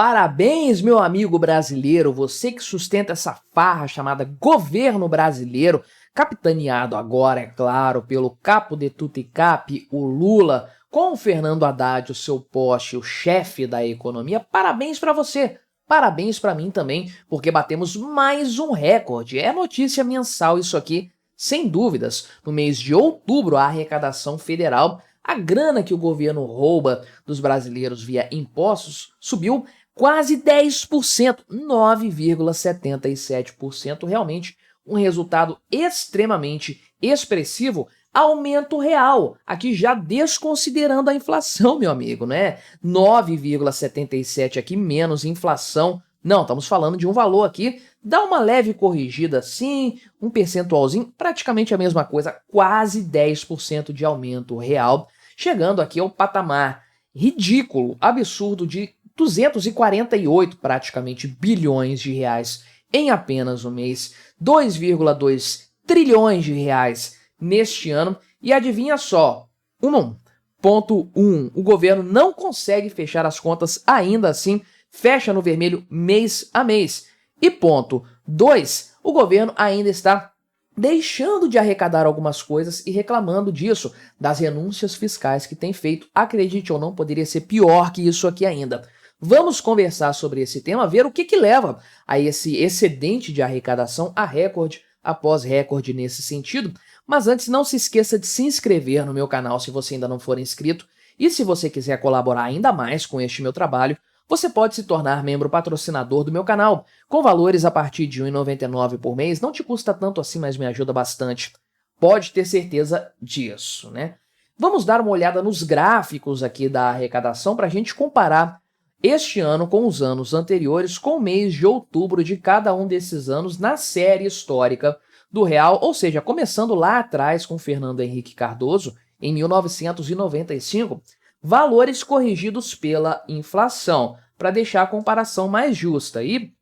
Parabéns, meu amigo brasileiro, você que sustenta essa farra chamada governo brasileiro, capitaneado agora, é claro, pelo capo de tudo e cap, o Lula, com o Fernando Haddad, o seu poste, o chefe da economia. Parabéns pra você, parabéns pra mim também, porque batemos mais um recorde. É notícia mensal isso aqui, sem dúvidas. No mês de outubro, a arrecadação federal, a grana que o governo rouba dos brasileiros via impostos, subiu quase 10%, 9,77%, realmente um resultado extremamente expressivo, aumento real, aqui já desconsiderando a inflação, meu amigo, né? 9,77 aqui menos inflação. Não, estamos falando de um valor aqui, dá uma leve corrigida sim, um percentualzinho, praticamente a mesma coisa, quase 10% de aumento real, chegando aqui ao patamar ridículo, absurdo de 248 praticamente bilhões de reais em apenas um mês, 2,2 trilhões de reais neste ano, e adivinha só, 1.1, o governo não consegue fechar as contas ainda assim, fecha no vermelho mês a mês. E ponto 2, o governo ainda está deixando de arrecadar algumas coisas e reclamando disso, das renúncias fiscais que tem feito. Acredite ou não, poderia ser pior que isso aqui ainda. Vamos conversar sobre esse tema, ver o que leva a esse excedente de arrecadação a recorde após recorde nesse sentido. Mas antes, não se esqueça de se inscrever no meu canal se você ainda não for inscrito. E se você quiser colaborar ainda mais com este meu trabalho, você pode se tornar membro patrocinador do meu canal, com valores a partir de R$ 1,99 por mês. Não te custa tanto assim, mas me ajuda bastante. Pode ter certeza disso, né? Vamos dar uma olhada nos gráficos aqui da arrecadação para a gente comparar este ano com os anos anteriores, com o mês de outubro de cada um desses anos na série histórica do real, ou seja, começando lá atrás com Fernando Henrique Cardoso, em 1995, valores corrigidos pela inflação, para deixar a comparação mais justa. E,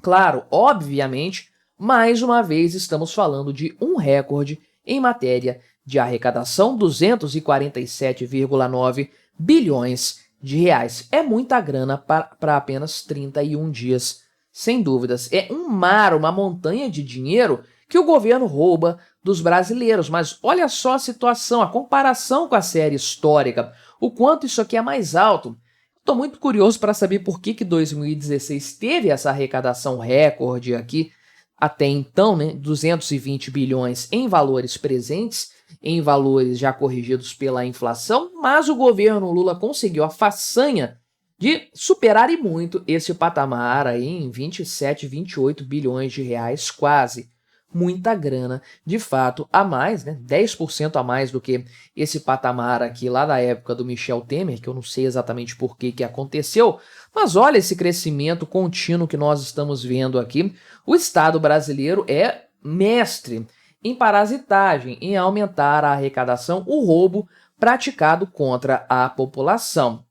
claro, obviamente, mais uma vez estamos falando de um recorde em matéria de arrecadação, 247,9 bilhões de reais. É muita grana para apenas 31 dias, sem dúvidas. É um mar, uma montanha de dinheiro que o governo rouba dos brasileiros. Mas olha só a situação, a comparação com a série histórica, o quanto isso aqui é mais alto. Estou muito curioso para saber por que 2016 teve essa arrecadação recorde aqui, até então, né, 220 bilhões em valores presentes, em valores já corrigidos pela inflação, mas o governo Lula conseguiu a façanha de superar e muito esse patamar aí em 27, 28 bilhões de reais, quase. Muita grana, de fato, a mais, né? 10% a mais do que esse patamar aqui lá da época do Michel Temer, que eu não sei exatamente por que aconteceu, mas olha esse crescimento contínuo que nós estamos vendo aqui. O Estado brasileiro é mestre em parasitagem, em aumentar a arrecadação, o roubo praticado contra a população.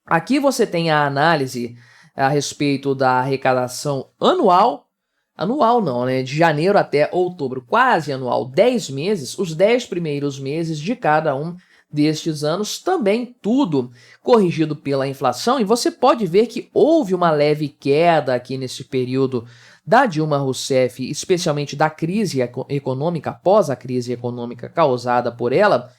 Aqui você tem a análise a respeito da arrecadação anual não, né? De janeiro até outubro, quase anual, 10 meses, os 10 primeiros meses de cada um destes anos, também tudo corrigido pela inflação, e você pode ver que houve uma leve queda aqui nesse período da Dilma Rousseff, especialmente da crise econômica, após a crise econômica causada por ela,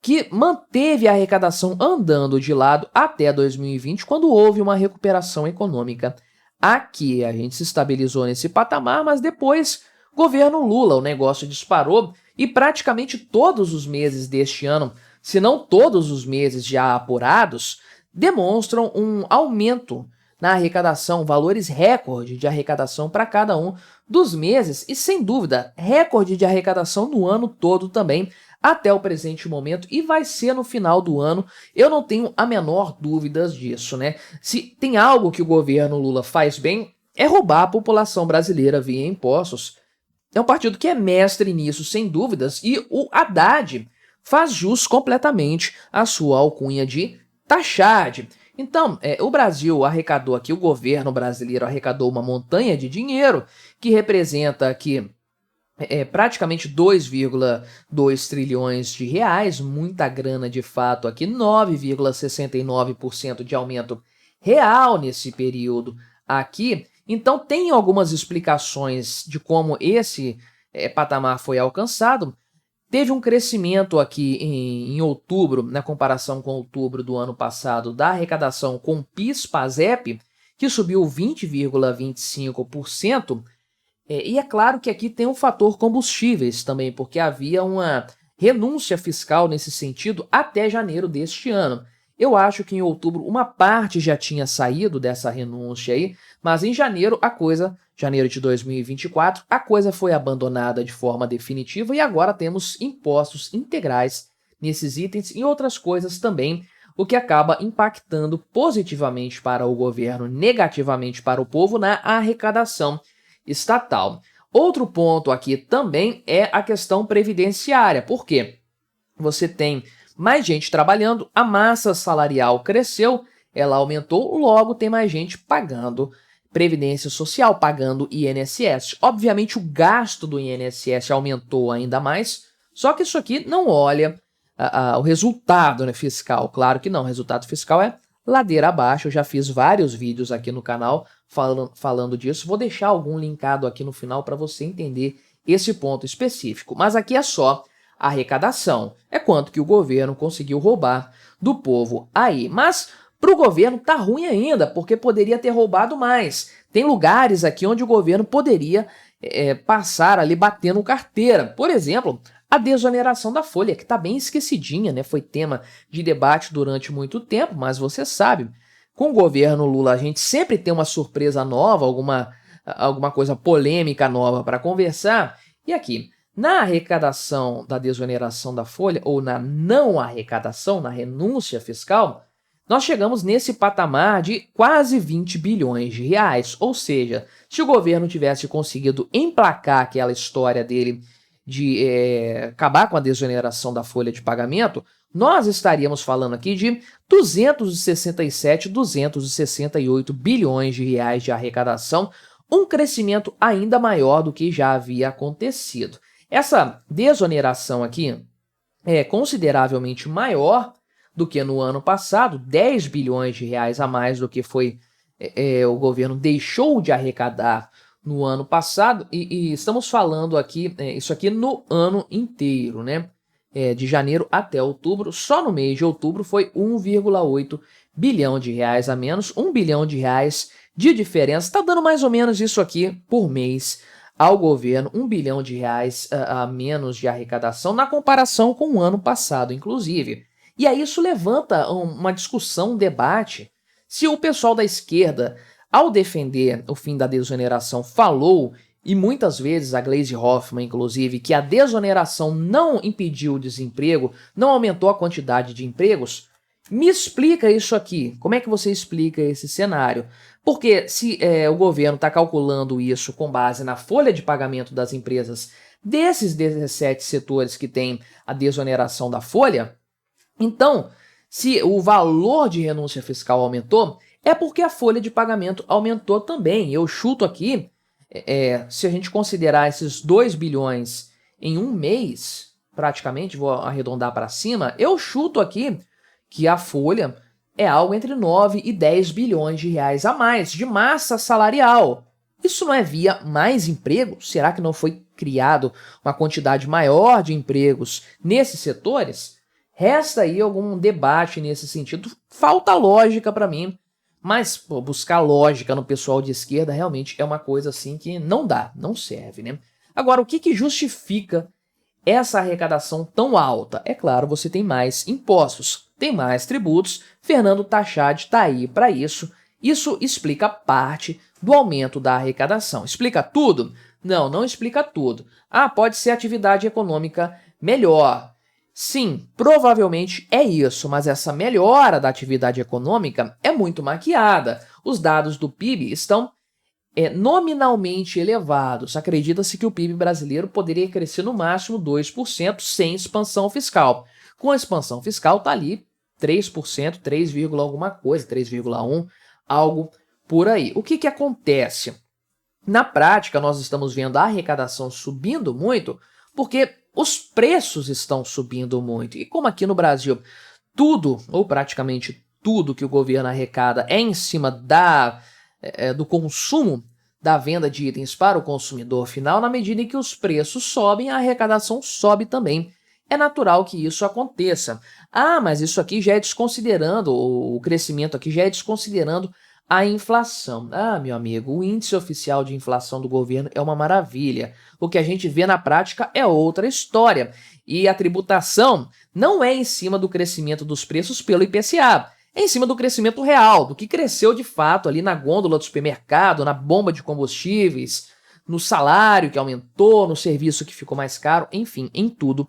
que manteve a arrecadação andando de lado até 2020, quando houve uma recuperação econômica. Aqui a gente se estabilizou nesse patamar, mas depois, governo Lula, o negócio disparou e praticamente todos os meses deste ano, se não todos os meses já apurados, demonstram um aumento na arrecadação, valores recorde de arrecadação para cada um dos meses e, sem dúvida, recorde de arrecadação no ano todo também, até o presente momento, e vai ser no final do ano, eu não tenho a menor dúvida disso, né? Se tem algo que o governo Lula faz bem, é roubar a população brasileira via impostos. É um partido que é mestre nisso, sem dúvidas, e o Haddad faz jus completamente à sua alcunha de taxade. Então, o Brasil arrecadou aqui, o governo brasileiro arrecadou uma montanha de dinheiro que representa aqui praticamente 2,2 trilhões de reais, muita grana de fato aqui, 9,69% de aumento real nesse período aqui. Então tem algumas explicações de como esse patamar foi alcançado. Teve um crescimento aqui em outubro, na comparação com outubro do ano passado, da arrecadação com PIS/PASEP, que subiu 20,25%. E é claro que aqui tem um fator combustíveis também, porque havia uma renúncia fiscal nesse sentido até janeiro deste ano. Eu acho que em outubro uma parte já tinha saído dessa renúncia aí, mas em janeiro janeiro de 2024, a coisa foi abandonada de forma definitiva e agora temos impostos integrais nesses itens e outras coisas também, o que acaba impactando positivamente para o governo, negativamente para o povo na arrecadação estatal. Outro ponto aqui também é a questão previdenciária. Por quê? Você tem mais gente trabalhando, a massa salarial cresceu, ela aumentou, logo tem mais gente pagando Previdência Social, pagando INSS. Obviamente o gasto do INSS aumentou ainda mais, só que isso aqui não olha o resultado, né, fiscal. Claro que não, o resultado fiscal é ladeira abaixo. Eu já fiz vários vídeos aqui no canal falando disso. Vou deixar algum linkado aqui no final para você entender esse ponto específico. Mas aqui é só a arrecadação. É quanto que o governo conseguiu roubar do povo aí. Mas para o governo tá ruim ainda, porque poderia ter roubado mais. Tem lugares aqui onde o governo poderia passar ali batendo carteira. Por exemplo, a desoneração da folha, que está bem esquecidinha, né? Foi tema de debate durante muito tempo, mas você sabe, com o governo Lula a gente sempre tem uma surpresa nova, alguma coisa polêmica nova para conversar. E aqui, na arrecadação da desoneração da folha, ou na não arrecadação, na renúncia fiscal, nós chegamos nesse patamar de quase 20 bilhões de reais. Ou seja, se o governo tivesse conseguido emplacar aquela história dele de acabar com a desoneração da folha de pagamento, nós estaríamos falando aqui de 267, 268 bilhões de reais de arrecadação, um crescimento ainda maior do que já havia acontecido. Essa desoneração aqui é consideravelmente maior do que no ano passado, 10 bilhões de reais a mais do que o governo deixou de arrecadar no ano passado, e estamos falando aqui, isso aqui no ano inteiro, né? De janeiro até outubro, só no mês de outubro foi 1,8 bilhão de reais a menos, 1 bilhão de reais de diferença, está dando mais ou menos isso aqui por mês ao governo, 1 bilhão de reais a menos de arrecadação na comparação com o ano passado, inclusive. E aí isso levanta uma discussão, um debate, se o pessoal da esquerda, ao defender o fim da desoneração, falou, e muitas vezes a Gleisi Hoffmann, inclusive, que a desoneração não impediu o desemprego, não aumentou a quantidade de empregos. Me explica isso aqui. Como é que você explica esse cenário? Porque se o governo está calculando isso com base na folha de pagamento das empresas desses 17 setores que têm a desoneração da folha, então, se o valor de renúncia fiscal aumentou, é porque a folha de pagamento aumentou também. Eu chuto aqui, se a gente considerar esses 2 bilhões em um mês, praticamente, vou arredondar para cima, eu chuto aqui que a folha é algo entre 9 e 10 bilhões de reais a mais de massa salarial. Isso não é via mais emprego? Será que não foi criado uma quantidade maior de empregos nesses setores? Resta aí algum debate nesse sentido. Falta lógica para mim, mas buscar lógica no pessoal de esquerda realmente é uma coisa assim que não dá, não serve, né? Agora, o que justifica essa arrecadação tão alta? É claro, você tem mais impostos, tem mais tributos. Fernando Tachad está aí para isso. Isso explica parte do aumento da arrecadação. Explica tudo? Não, não explica tudo. Pode ser atividade econômica melhor. Sim, provavelmente é isso, mas essa melhora da atividade econômica é muito maquiada. Os dados do PIB estão nominalmente elevados. Acredita-se que o PIB brasileiro poderia crescer no máximo 2% sem expansão fiscal. Com a expansão fiscal está ali 3%, 3, alguma coisa, 3,1, algo por aí. O que acontece? Na prática, nós estamos vendo a arrecadação subindo muito porque os preços estão subindo muito. E como aqui no Brasil tudo, ou praticamente tudo que o governo arrecada é em cima do consumo, da venda de itens para o consumidor final, na medida em que os preços sobem, a arrecadação sobe também. É natural que isso aconteça. Ah, mas isso aqui já é desconsiderando, o crescimento aqui já é desconsiderando a inflação. Ah, meu amigo, o índice oficial de inflação do governo é uma maravilha. O que a gente vê na prática é outra história. E a tributação não é em cima do crescimento dos preços pelo IPCA. É em cima do crescimento real, do que cresceu de fato ali na gôndola do supermercado, na bomba de combustíveis, no salário que aumentou, no serviço que ficou mais caro, enfim, em tudo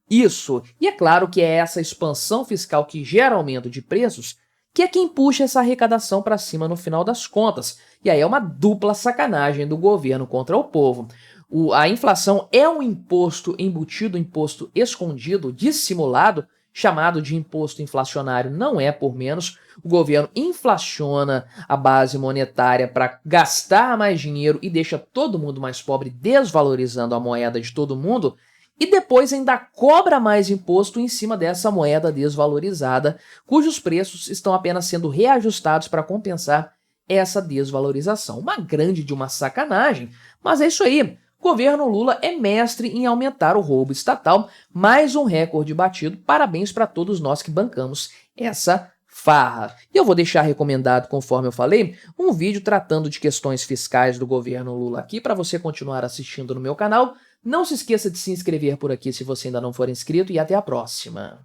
isso. E é claro que é essa expansão fiscal que gera aumento de preços que é quem puxa essa arrecadação para cima no final das contas. E aí é uma dupla sacanagem do governo contra o povo. A inflação é um imposto embutido, imposto escondido, dissimulado, chamado de imposto inflacionário, não é por menos. O governo inflaciona a base monetária para gastar mais dinheiro e deixa todo mundo mais pobre, desvalorizando a moeda de todo mundo, e depois ainda cobra mais imposto em cima dessa moeda desvalorizada, cujos preços estão apenas sendo reajustados para compensar essa desvalorização. Uma grande de uma sacanagem, mas é isso aí. O governo Lula é mestre em aumentar o roubo estatal, mais um recorde batido. Parabéns para todos nós que bancamos essa farra. E eu vou deixar recomendado, conforme eu falei, um vídeo tratando de questões fiscais do governo Lula aqui para você continuar assistindo no meu canal. Não se esqueça de se inscrever por aqui se você ainda não for inscrito e até a próxima.